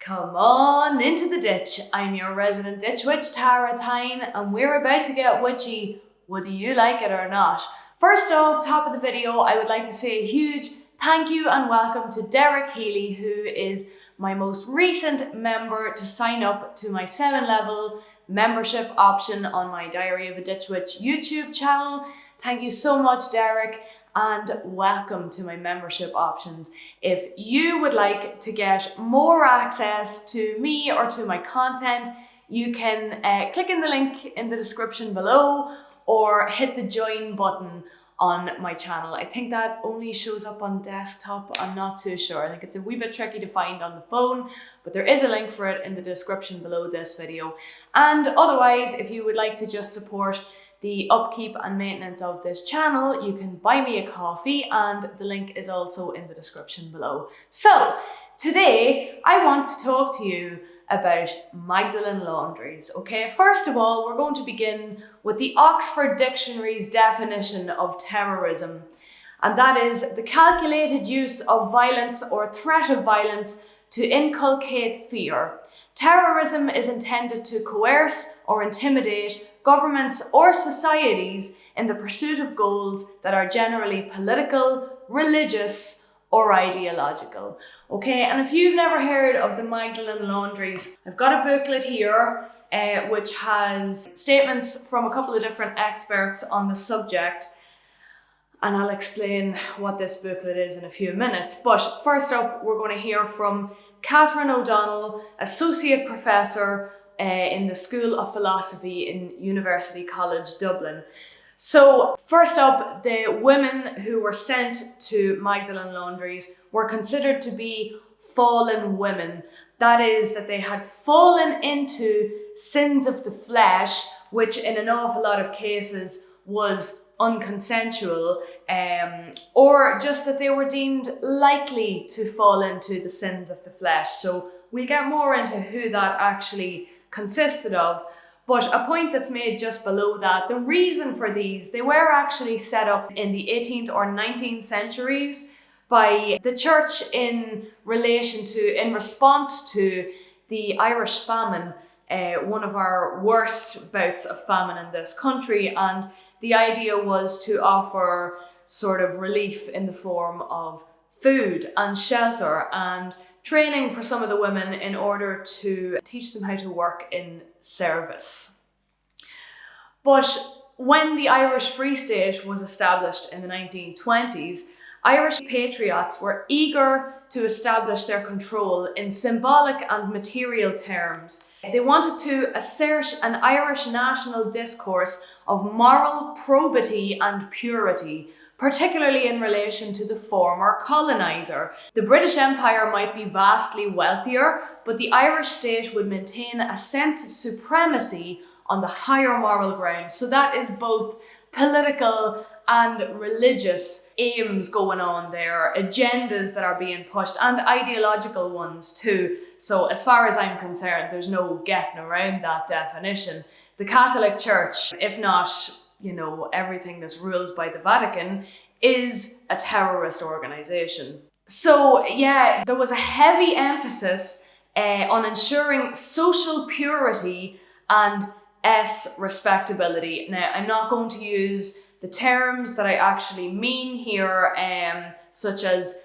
Come on into the ditch. I'm your resident ditch witch, Tara Tyne, and we're about to get witchy, whether you like it or not. First off, top of the video, I would like to say a huge thank you and welcome to Derek Healy, who is my most recent member to sign up to my 7-level membership option on my Diary of a Ditch Witch YouTube channel. Thank you so much, Derek, and welcome to my membership options. If you would like to get more access to me or to my content, you can click in the link in the description below or hit the join button on my channel. I think that only shows up on desktop. I'm not too sure. I think it's a wee bit tricky to find on the phone, but there is a link for it in the description below this video. And otherwise, if you would like to just support the upkeep and maintenance of this channel, you can buy me a coffee, and the link is also in the description below. So today I want to talk to you about Magdalene Laundries. Okay, first of all, we're going to begin with the Oxford Dictionary's definition of terrorism, and that is the calculated use of violence or threat of violence to inculcate fear. Terrorism is intended to coerce or intimidate governments or societies in the pursuit of goals that are generally political, religious, or ideological. Okay, and if you've never heard of the Magdalene Laundries, I've got a booklet here which has statements from a couple of different experts on the subject, and I'll explain what this booklet is in a few minutes. But first up, we're going to hear from Catherine O'Donnell, Associate Professor in the School of Philosophy in University College Dublin. So first up, the women who were sent to Magdalene Laundries were considered to be fallen women. That is, that they had fallen into sins of the flesh, which in an awful lot of cases was unconsensual, or just that they were deemed likely to fall into the sins of the flesh. So we'll get more into who that actually consisted of. But a point that's made just below that, the reason for these, they were actually set up in the 18th or 19th centuries by the church in response to the Irish famine, one of our worst bouts of famine in this country. And the idea was to offer sort of relief in the form of food and shelter and training for some of the women in order to teach them how to work in service. But when the Irish Free State was established in the 1920s, Irish patriots were eager to establish their control in symbolic and material terms. They wanted to assert an Irish national discourse of moral probity and purity, particularly in relation to the former colonizer. The British Empire might be vastly wealthier, but the Irish state would maintain a sense of supremacy on the higher moral ground. So that is both political and religious aims going on there, agendas that are being pushed, and ideological ones too. So as far as I'm concerned, there's no getting around that definition. The Catholic Church, if not everything that's ruled by the Vatican, is a terrorist organization. So yeah, there was a heavy emphasis on ensuring social purity and respectability. Now, I'm not going to use the terms that I actually mean here, such as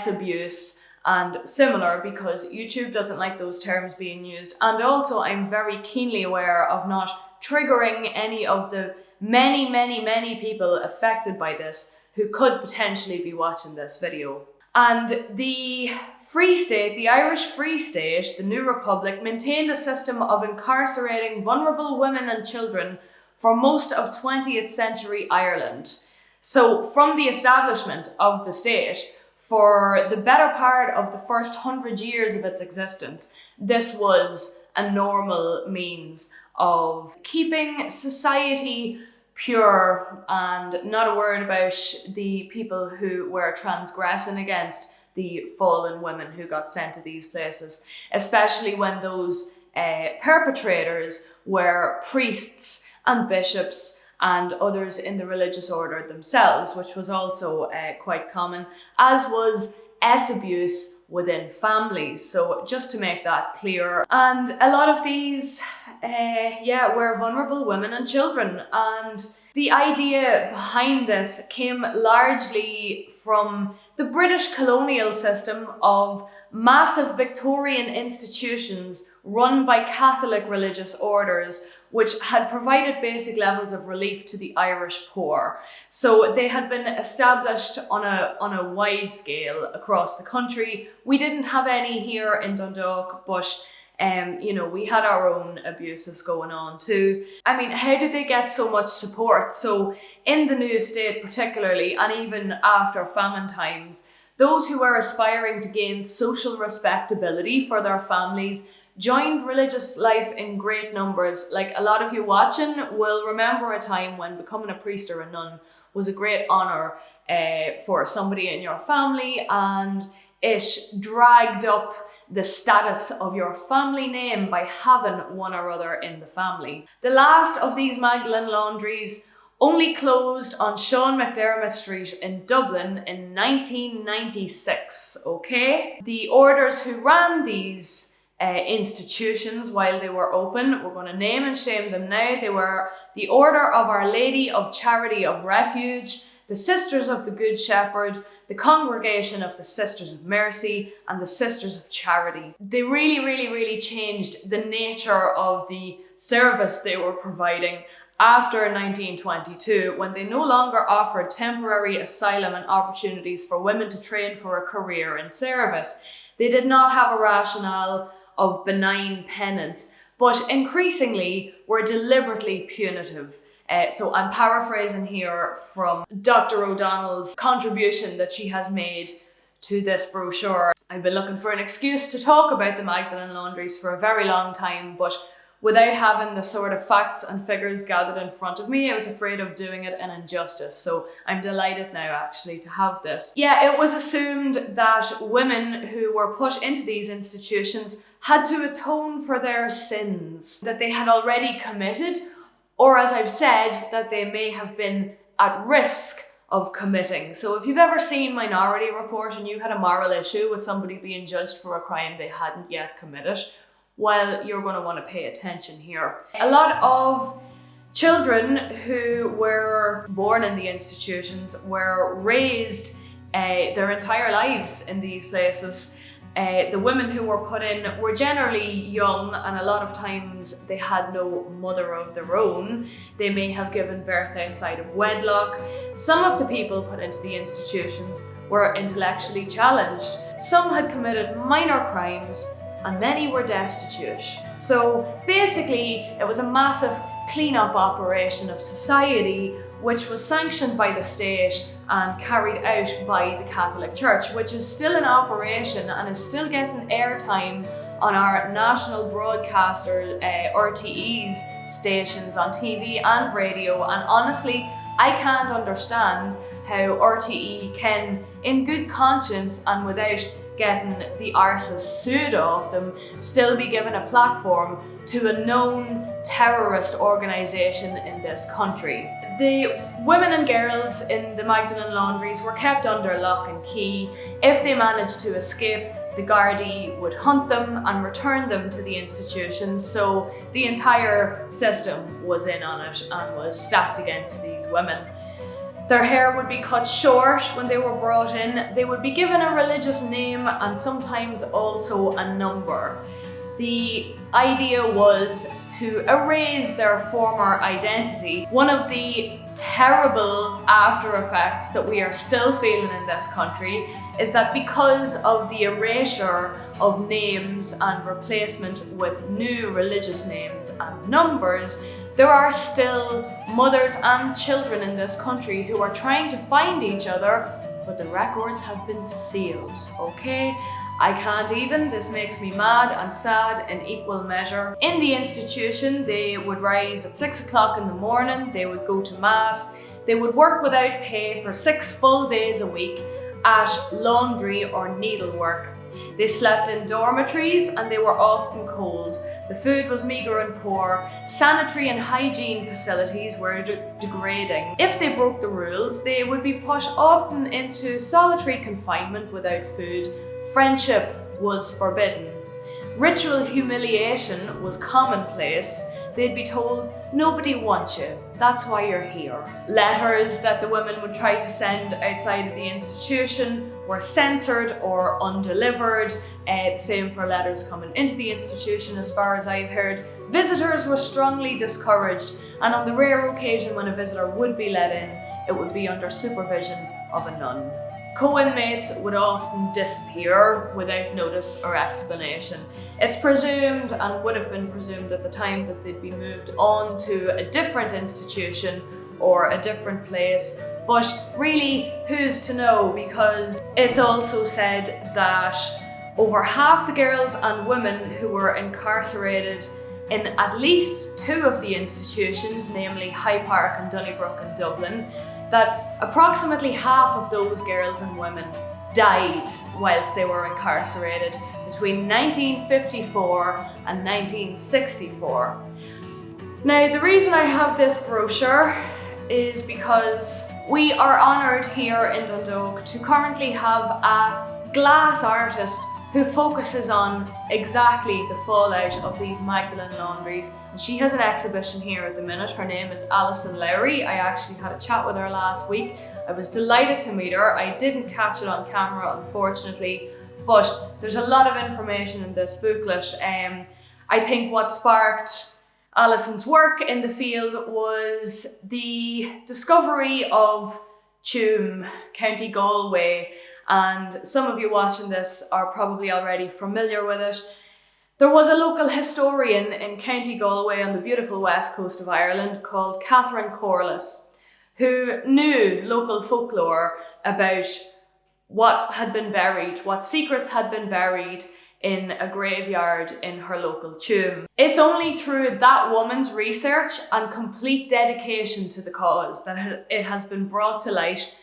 abuse and similar, because YouTube doesn't like those terms being used. And also, I'm very keenly aware of not triggering any of the many people affected by this who could potentially be watching this video. And the Free State, the Irish Free State, the new republic, maintained a system of incarcerating vulnerable women and children for most of 20th century Ireland. So from the establishment of the state, for the better part of the first 100 years of its existence, this was a normal means of keeping society pure and not a word about the people who were transgressing against the fallen women who got sent to these places, especially when those perpetrators were priests and bishops and others in the religious order themselves, which was also quite common, as was S abuse within families. So just to make that clear. And a lot of these, were vulnerable women and children. And the idea behind this came largely from the British colonial system of massive Victorian institutions run by Catholic religious orders, which had provided basic levels of relief to the Irish poor. So they had been established on a wide scale across the country. We didn't have any here in Dundalk, but we had our own abuses going on too. I mean, how did they get so much support? So in the new state particularly, and even after famine times, those who were aspiring to gain social respectability for their families joined religious life in great numbers. Like, a lot of you watching will remember a time when becoming a priest or a nun was a great honour for somebody in your family, and it dragged up the status of your family name by having one or other in the family. The last of these Magdalene Laundries only closed on Sean McDermott Street in Dublin in 1996, okay? The orders who ran these institutions while they were open, we're going to name and shame them now. They were the Order of Our Lady of Charity of Refuge, the Sisters of the Good Shepherd, the Congregation of the Sisters of Mercy, and the Sisters of Charity. They really changed the nature of the service they were providing after 1922, when they no longer offered temporary asylum and opportunities for women to train for a career in service. They did not have a rationale of benign penance, but increasingly were deliberately punitive. So I'm paraphrasing here from Dr. O'Donnell's contribution that she has made to this brochure. I've been looking for an excuse to talk about the Magdalene Laundries for a very long time, but without having the sort of facts and figures gathered in front of me, I was afraid of doing it an injustice. So I'm delighted now actually to have this. Yeah, it was assumed that women who were put into these institutions had to atone for their sins that they had already committed, or, as I've said, that they may have been at risk of committing. So if you've ever seen Minority Report and you had a moral issue with somebody being judged for a crime they hadn't yet committed, well, you're going to want to pay attention here. A lot of children who were born in the institutions were raised their entire lives in these places. The women who were put in were generally young, and a lot of times they had no mother of their own. They may have given birth outside of wedlock. Some of the people put into the institutions were intellectually challenged. Some had committed minor crimes, and many were destitute. So basically, it was a massive clean-up operation of society, which was sanctioned by the state and carried out by the Catholic Church, which is still in operation and is still getting airtime on our national broadcaster RTE's stations on TV and radio. And honestly, I can't understand how RTE can, in good conscience and without getting the arses sued of them, still be given a platform to a known terrorist organisation in this country. The women and girls in the Magdalene Laundries were kept under lock and key. If they managed to escape, the Gardaí would hunt them and return them to the institution. So the entire system was in on it and was stacked against these women. Their hair would be cut short when they were brought in. They would be given a religious name and sometimes also a number. The idea was to erase their former identity. One of the terrible after effects that we are still feeling in this country is that because of the erasure of names and replacement with new religious names and numbers, there are still mothers and children in this country who are trying to find each other, but the records have been sealed, okay? I can't even. This makes me mad and sad in equal measure. In the institution, they would rise at 6 o'clock in the morning, they would go to mass, they would work without pay for 6 full days a week at laundry or needlework. They slept in dormitories and they were often cold. The food was meagre and poor. Sanitary and hygiene facilities were degrading. If they broke the rules, they would be put often into solitary confinement without food. Friendship was forbidden. Ritual humiliation was commonplace. They'd be told, "Nobody wants you, that's why you're here." Letters that the women would try to send outside of the institution were censored or undelivered. The same for letters coming into the institution, as far as I've heard. Visitors were strongly discouraged, and on the rare occasion when a visitor would be let in, it would be under supervision of a nun. Co-inmates would often disappear without notice or explanation. It's presumed, and would have been presumed at the time, that they'd be moved on to a different institution or a different place, but really, who's to know? Because it's also said that over half the girls and women who were incarcerated in at least 2 of the institutions, namely High Park and Donnybrook in Dublin, that approximately half of those girls and women died whilst they were incarcerated between 1954 and 1964. Now, the reason I have this brochure is because we are honoured here in Dundalk to currently have a glass artist who focuses on exactly the fallout of these Magdalene laundries. And she has an exhibition here at the minute. Her name is Alison Lowry. I actually had a chat with her last week. I was delighted to meet her. I didn't catch it on camera, unfortunately, but there's a lot of information in this booklet. I think what sparked Alison's work in the field was the discovery of Tuam, County Galway, and some of you watching this are probably already familiar with it. There was a local historian in County Galway on the beautiful west coast of Ireland called Catherine Corliss, who knew local folklore about what had been buried, what secrets had been buried in a graveyard in her local Tuam. It's only through that woman's research and complete dedication to the cause that it has been brought to light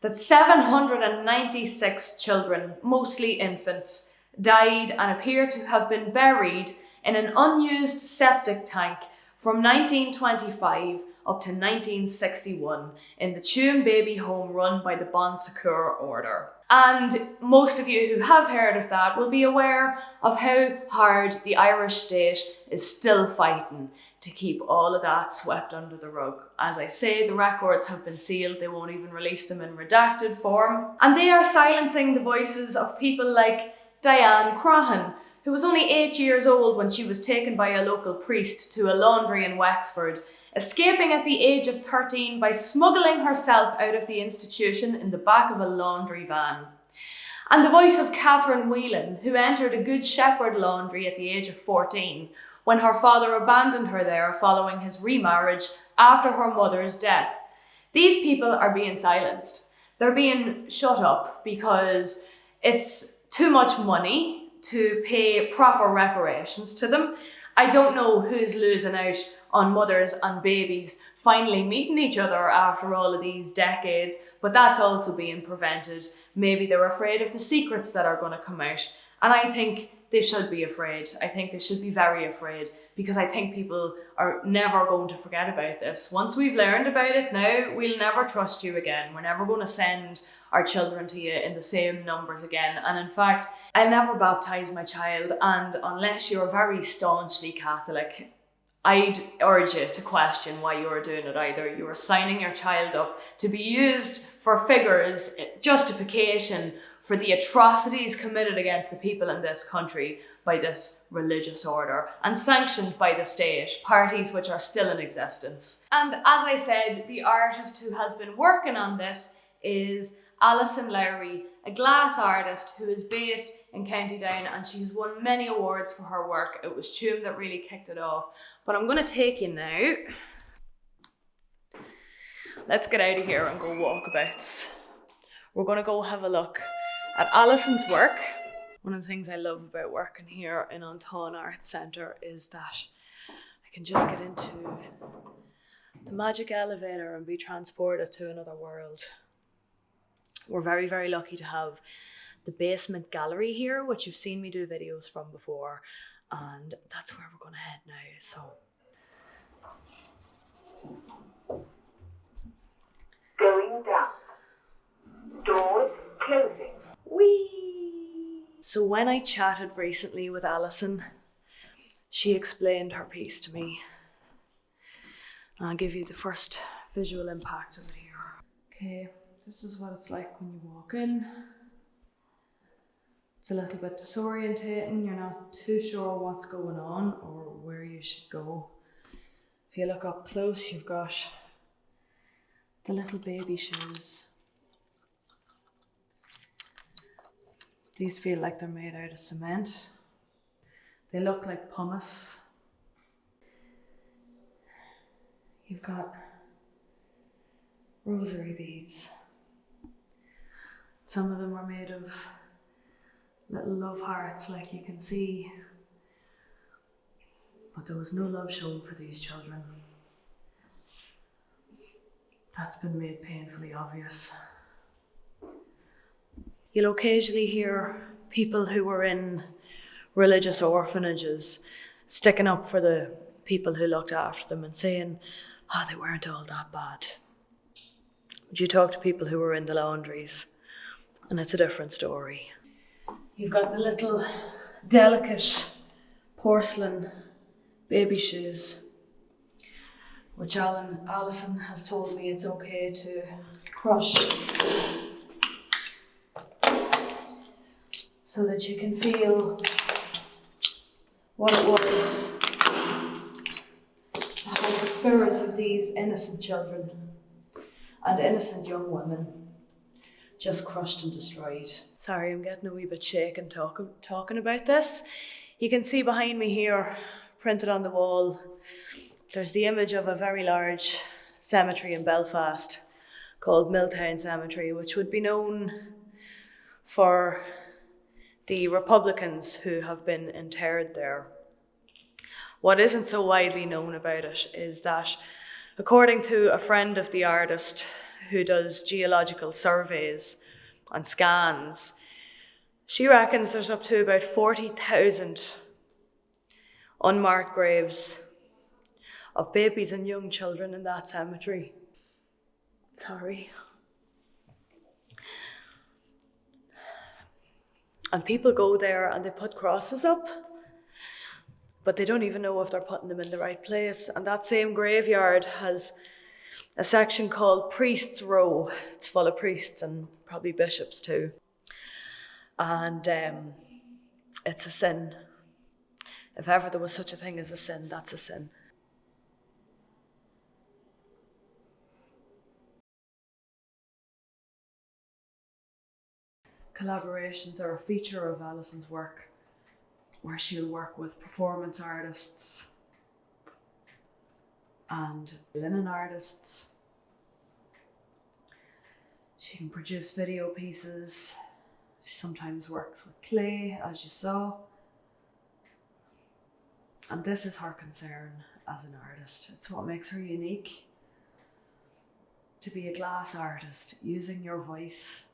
that 796 children, mostly infants, died and appear to have been buried in an unused septic tank from 1925 up to 1961 in the Tuam Baby Home run by the Bon Secours Order. And most of you who have heard of that will be aware of how hard the Irish state is still fighting to keep all of that swept under the rug. As I say, the records have been sealed. They won't even release them in redacted form. And they are silencing the voices of people like Diane Crahan, who was only 8 years old when she was taken by a local priest to a laundry in Wexford, escaping at the age of 13 by smuggling herself out of the institution in the back of a laundry van. And the voice of Catherine Whelan, who entered a Good Shepherd laundry at the age of 14, when her father abandoned her there following his remarriage after her mother's death. These people are being silenced. They're being shut up because it's too much money to pay proper reparations to them. I don't know who's losing out on mothers and babies finally meeting each other after all of these decades, but that's also being prevented. Maybe they're afraid of the secrets that are going to come out. And I think they should be afraid. I think they should be very afraid, because I think people are never going to forget about this. Once we've learned about it now, we'll never trust you again. We're never going to send our children to you in the same numbers again. And in fact, I'll never baptise my child, and unless you're very staunchly Catholic, I'd urge you to question why you're doing it either. You're signing your child up to be used for figures, justification for the atrocities committed against the people in this country by this religious order and sanctioned by the state, parties which are still in existence. And as I said, the artist who has been working on this is Alison Lowry, a glass artist who is based in County Down, and she's won many awards for her work. It was Tuam that really kicked it off. But I'm going to take you now. Let's get out of here and go walkabouts. We're going to go have a look at Alison's work. One of the things I love about working here in Anton Arts Centre is that I can just get into the magic elevator and be transported to another world. We're very, very lucky to have the basement gallery here, which you've seen me do videos from before. and that's where we're going to head now. So going down. Doors closing. whee! So when I chatted recently with Alison, she explained her piece to me. I'll give you the first visual impact of it here. Okay, this is what it's like when you walk in. It's a little bit disorientating. You're not too sure what's going on or where you should go. If you look up close, you've got the little baby shoes. These feel like they're made out of cement. They look like pumice. You've got rosary beads. Some of them are made of little love hearts, like you can see. But there was no love shown for these children. That's been made painfully obvious. You'll occasionally hear people who were in religious orphanages sticking up for the people who looked after them and saying, oh, they weren't all that bad. But you talk to people who were in the Laundries, and it's a different story. You've got the little delicate porcelain baby shoes, which Alison has told me it's okay to crush so that you can feel what it was to have the spirits of these innocent children and innocent young women just crushed and destroyed. Sorry, I'm getting a wee bit shaken talking about this. You can see behind me here, printed on the wall, there's the image of a very large cemetery in Belfast called Milltown Cemetery, which would be known for the Republicans who have been interred there. What isn't so widely known about it is that, according to a friend of the artist who does geological surveys and scans, she reckons there's up to about 40,000 unmarked graves of babies and young children in that cemetery. Sorry. And people go there and they put crosses up, but they don't even know if they're putting them in the right place. And that same graveyard has a section called Priest's Row. It's full of priests and probably bishops too. And it's a sin. If ever there was such a thing as a sin, that's a sin. Collaborations are a feature of Alison's work, where she'll work with performance artists and linen artists. She can produce video pieces. She sometimes works with clay, as you saw. And this is her concern as an artist. It's what makes her unique. To be a glass artist, using your voice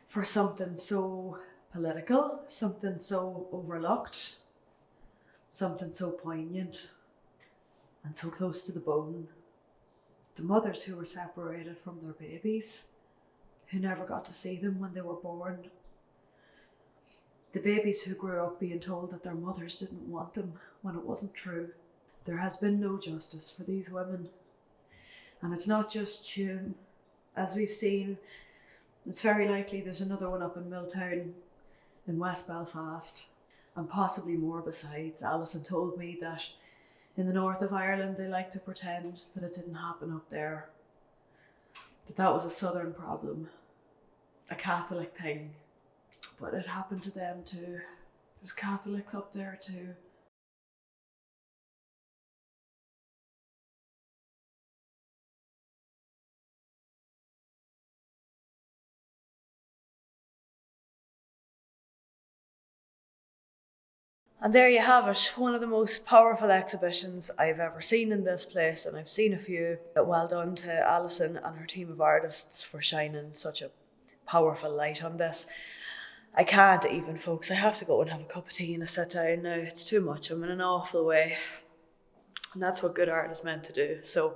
for something so political, something so overlooked, something so poignant and so close to the bone. The mothers who were separated from their babies, who never got to see them when they were born. The babies who grew up being told that their mothers didn't want them when it wasn't true. There has been no justice for these women. And it's not just Tuam. As we've seen, it's very likely there's another one up in Milltown in West Belfast, and possibly more besides. Alison told me that in the north of Ireland they like to pretend that it didn't happen up there, that was a southern problem, a Catholic thing, but it happened to them too. There's Catholics up there too. And there you have it, one of the most powerful exhibitions I've ever seen in this place, and I've seen a few. Well done to Alison and her team of artists for shining such a powerful light on this. I can't even, folks. I have to go and have a cup of tea and a sit down now. It's too much. I'm in an awful way. And that's what good art is meant to do. So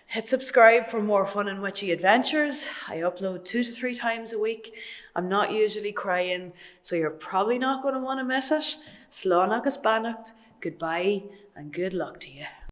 hit subscribe for more fun and witchy adventures. I upload 2 to 3 times a week. I'm not usually crying, so you're probably not going to want to miss it. Slán agus beannacht, goodbye and good luck to you.